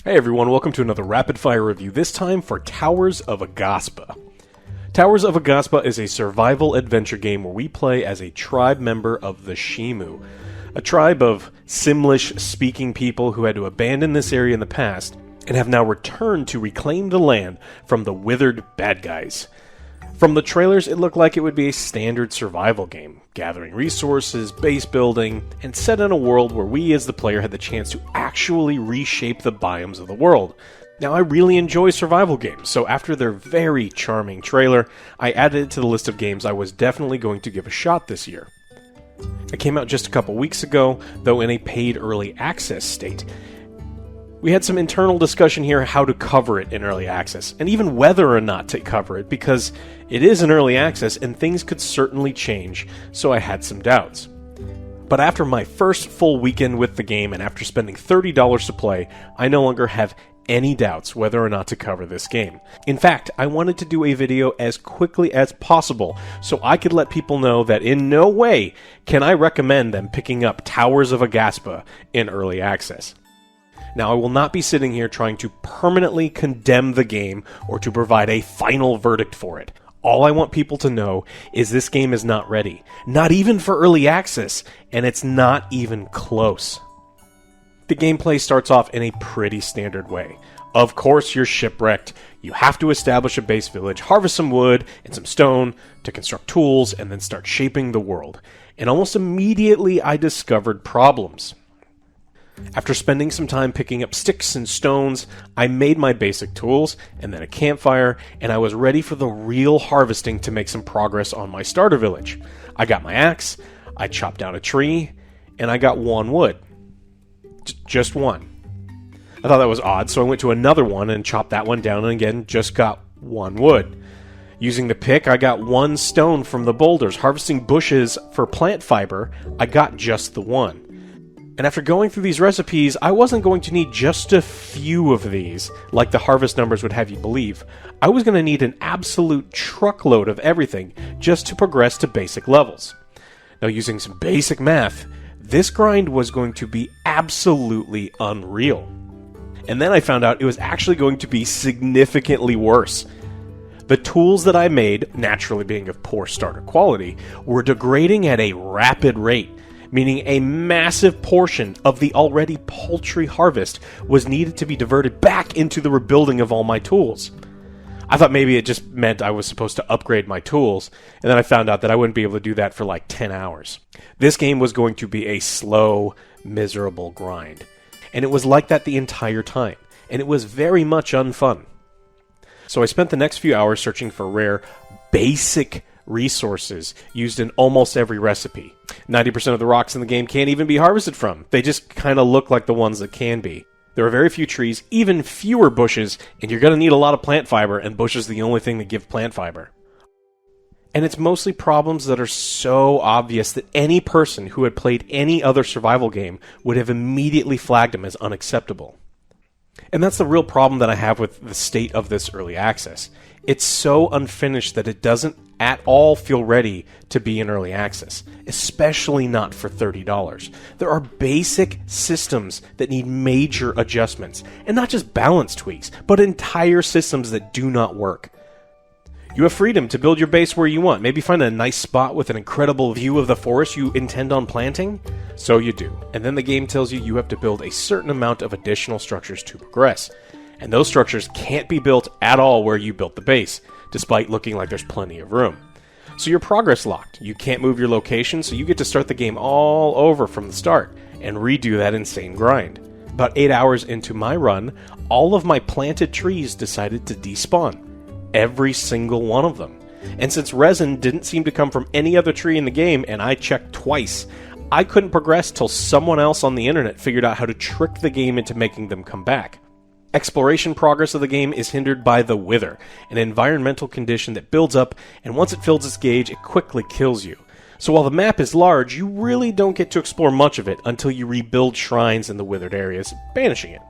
Hey everyone, welcome to another rapid fire review, this time for Towers of Aghasba. Towers of Aghasba is a survival adventure game where we play as a tribe member of the Shimu, a tribe of Simlish-speaking people who had to abandon this area in the past and have now returned to reclaim the land from the withered bad guys. From the trailers, it looked like it would be a standard survival game, gathering resources, base building, and set in a world where we as the player had the chance to actually reshape the biomes of the world. Now, I really enjoy survival games, so after their very charming trailer, I added it to the list of games I was definitely going to give a shot this year. It came out just a couple weeks ago, though in a paid early access state. We had some internal discussion here how to cover it in early access, and even whether or not to cover it, because it is in early access and things could certainly change, so I had some doubts. But after my first full weekend with the game and after spending $30 to play, I no longer have any doubts whether or not to cover this game. In fact, I wanted to do a video as quickly as possible so I could let people know that in no way can I recommend them picking up Towers of Aghasba in early access. Now, I will not be sitting here trying to permanently condemn the game or to provide a final verdict for it. All I want people to know is this game is not ready. Not even for early access, and it's not even close. The gameplay starts off in a pretty standard way. Of course, you're shipwrecked. You have to establish a base village, harvest some wood and some stone to construct tools, and then start shaping the world. And almost immediately, I discovered problems. After spending some time picking up sticks and stones, I made my basic tools, and then a campfire, and I was ready for the real harvesting to make some progress on my starter village. I got my axe, I chopped down a tree, and I got one wood. Just one. I thought that was odd, so I went to another one and chopped that one down, and again, just got one wood. Using the pick, I got one stone from the boulders. Harvesting bushes for plant fiber, I got just the one. And after going through these recipes, I wasn't going to need just a few of these, like the harvest numbers would have you believe. I was going to need an absolute truckload of everything just to progress to basic levels. Now, using some basic math, this grind was going to be absolutely unreal. And then I found out it was actually going to be significantly worse. The tools that I made, naturally being of poor starter quality, were degrading at a rapid rate, meaning a massive portion of the already paltry harvest was needed to be diverted back into the rebuilding of all my tools. I thought maybe it just meant I was supposed to upgrade my tools, and then I found out that I wouldn't be able to do that for like 10 hours. This game was going to be a slow, miserable grind. And it was like that the entire time, and it was very much unfun. So I spent the next few hours searching for rare, basic resources used in almost every recipe. 90% of the rocks in the game can't even be harvested from. They just kind of look like the ones that can be. There are very few trees, even fewer bushes, and you're going to need a lot of plant fiber, and bushes are the only thing that give plant fiber. And it's mostly problems that are so obvious that any person who had played any other survival game would have immediately flagged them as unacceptable. And that's the real problem that I have with the state of this early access. It's so unfinished that it doesn't at all feel ready to be in early access, especially not for $30. There are basic systems that need major adjustments, and not just balance tweaks, but entire systems that do not work. You have freedom to build your base where you want. Maybe find a nice spot with an incredible view of the forest you intend on planting. So you do. And then the game tells you you have to build a certain amount of additional structures to progress. And those structures can't be built at all where you built the base, despite looking like there's plenty of room. So you're progress locked. You can't move your location, so you get to start the game all over from the start and redo that insane grind. About 8 hours into my run, all of my planted trees decided to despawn. Every single one of them. And since resin didn't seem to come from any other tree in the game, and I checked twice, I couldn't progress till someone else on the internet figured out how to trick the game into making them come back. Exploration progress of the game is hindered by the wither, an environmental condition that builds up, and once it fills its gauge, it quickly kills you. So while the map is large, you really don't get to explore much of it until you rebuild shrines in the withered areas, banishing it.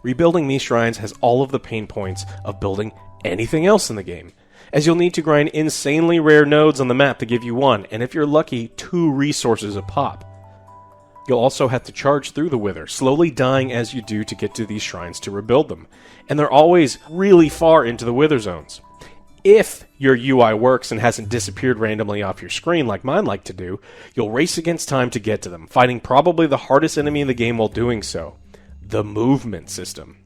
Rebuilding these shrines has all of the pain points of building anything else in the game, as you'll need to grind insanely rare nodes on the map to give you one, and if you're lucky, 2 resources a pop. You'll also have to charge through the Wither, slowly dying as you do to get to these shrines to rebuild them. And they're always really far into the Wither zones. If your UI works and hasn't disappeared randomly off your screen like mine like to do, you'll race against time to get to them, fighting probably the hardest enemy in the game while doing so, the movement system.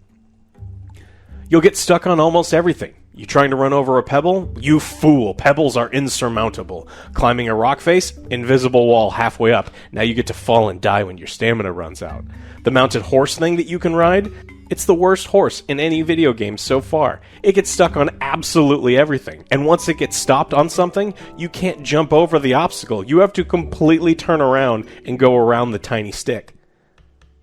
You'll get stuck on almost everything. You trying to run over a pebble? You fool, pebbles are insurmountable. Climbing a rock face? Invisible wall halfway up. Now you get to fall and die when your stamina runs out. The mounted horse thing that you can ride? It's the worst horse in any video game so far. It gets stuck on absolutely everything, and once it gets stopped on something, you can't jump over the obstacle. You have to completely turn around and go around the tiny stick.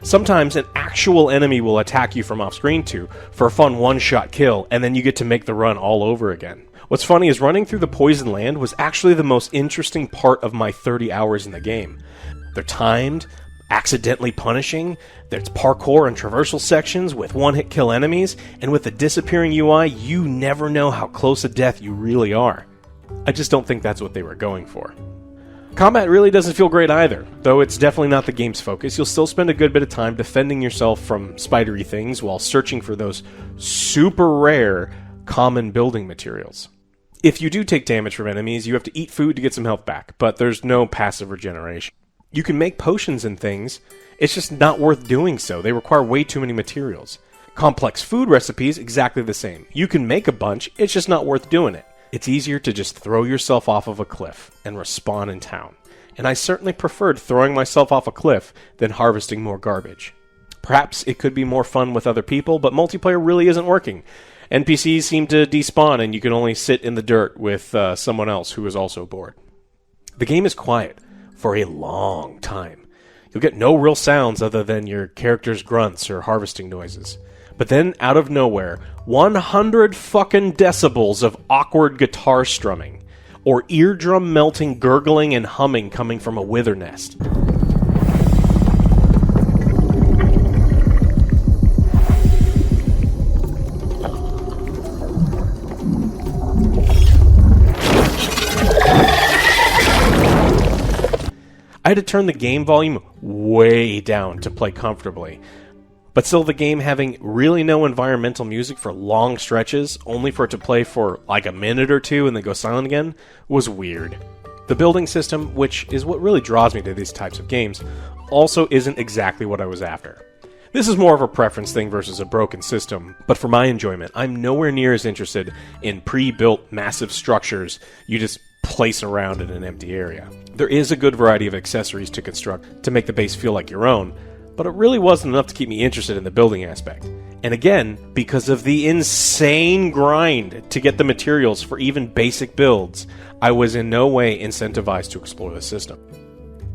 Sometimes an actual enemy will attack you from off-screen too, for a fun one-shot kill, and then you get to make the run all over again. What's funny is running through the Poison Land was actually the most interesting part of my 30 hours in the game. They're timed, accidentally punishing, there's parkour and traversal sections with one-hit kill enemies, and with the disappearing UI, you never know how close to death you really are. I just don't think that's what they were going for. Combat really doesn't feel great either, though it's definitely not the game's focus. You'll still spend a good bit of time defending yourself from spidery things while searching for those super rare common building materials. If you do take damage from enemies, you have to eat food to get some health back, but there's no passive regeneration. You can make potions and things, it's just not worth doing so. They require way too many materials. Complex food recipes, exactly the same. You can make a bunch, it's just not worth doing it. It's easier to just throw yourself off of a cliff and respawn in town. And I certainly preferred throwing myself off a cliff than harvesting more garbage. Perhaps it could be more fun with other people, but multiplayer really isn't working. NPCs seem to despawn and you can only sit in the dirt with someone else who is also bored. The game is quiet for a long time. You'll get no real sounds other than your character's grunts or harvesting noises. But then, out of nowhere, 100 fucking decibels of awkward guitar strumming, or eardrum-melting gurgling and humming coming from a wither nest. I had to turn the game volume way down to play comfortably. But still, the game having really no environmental music for long stretches, only for it to play for like a minute or two and then go silent again, was weird. The building system, which is what really draws me to these types of games, also isn't exactly what I was after. This is more of a preference thing versus a broken system, but for my enjoyment, I'm nowhere near as interested in pre-built massive structures you just place around in an empty area. There is a good variety of accessories to construct to make the base feel like your own, but it really wasn't enough to keep me interested in the building aspect. And again, because of the insane grind to get the materials for even basic builds, I was in no way incentivized to explore the system.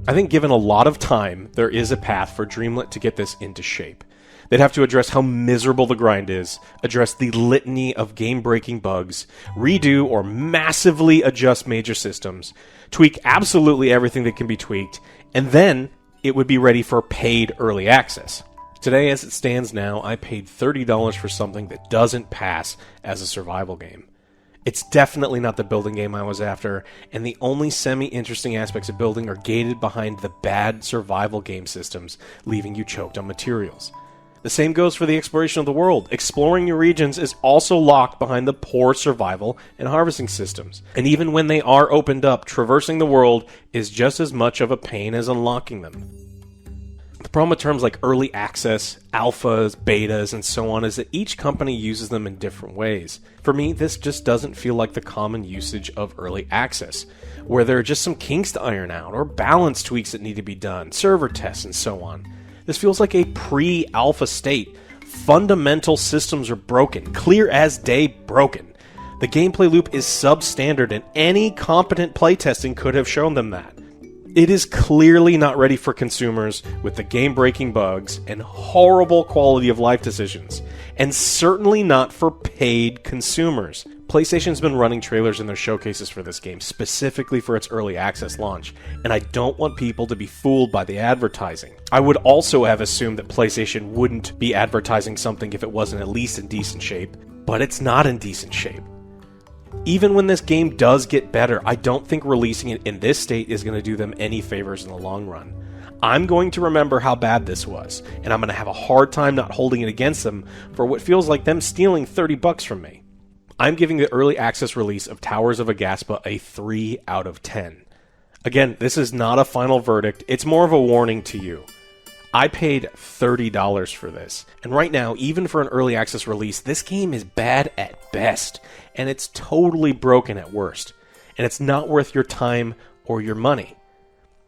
I think given a lot of time, there is a path for Dreamlet to get this into shape. They'd have to address how miserable the grind is, address the litany of game-breaking bugs, redo or massively adjust major systems, tweak absolutely everything that can be tweaked, and then it would be ready for paid early access. Today, as it stands now, I paid $30 for something that doesn't pass as a survival game. It's definitely not the building game I was after, and the only semi-interesting aspects of building are gated behind the bad survival game systems, leaving you choked on materials. The same goes for the exploration of the world. Exploring new regions is also locked behind the poor survival and harvesting systems. And even when they are opened up, traversing the world is just as much of a pain as unlocking them. The problem with terms like early access, alphas, betas, and so on is that each company uses them in different ways. For me, this just doesn't feel like the common usage of early access, where there are just some kinks to iron out, or balance tweaks that need to be done, server tests, and so on. This feels like a pre-alpha state. Fundamental systems are broken, clear as day broken. The gameplay loop is substandard, and any competent playtesting could have shown them that. It is clearly not ready for consumers with the game-breaking bugs and horrible quality of life decisions, and certainly not for paid consumers. PlayStation's been running trailers in their showcases for this game, specifically for its early access launch, and I don't want people to be fooled by the advertising. I would also have assumed that PlayStation wouldn't be advertising something if it wasn't at least in decent shape, but it's not in decent shape. Even when this game does get better, I don't think releasing it in this state is going to do them any favors in the long run. I'm going to remember how bad this was, and I'm going to have a hard time not holding it against them for what feels like them stealing $30 from me. I'm giving the early access release of Towers of Aghasba a 3 out of 10. Again, this is not a final verdict, it's more of a warning to you. I paid $30 for this, and right now, even for an early access release, this game is bad at best, and it's totally broken at worst, and it's not worth your time or your money.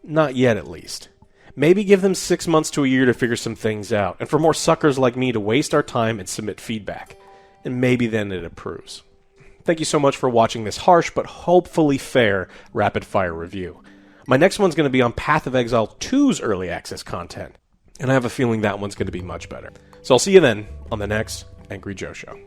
Not yet, at least. Maybe give them 6 months to a year to figure some things out, and for more suckers like me to waste our time and submit feedback. And maybe then it improves. Thank you so much for watching this harsh but hopefully fair rapid-fire review. My next one's going to be on Path of Exile 2's early access content, and I have a feeling that one's going to be much better. So I'll see you then on the next Angry Joe Show.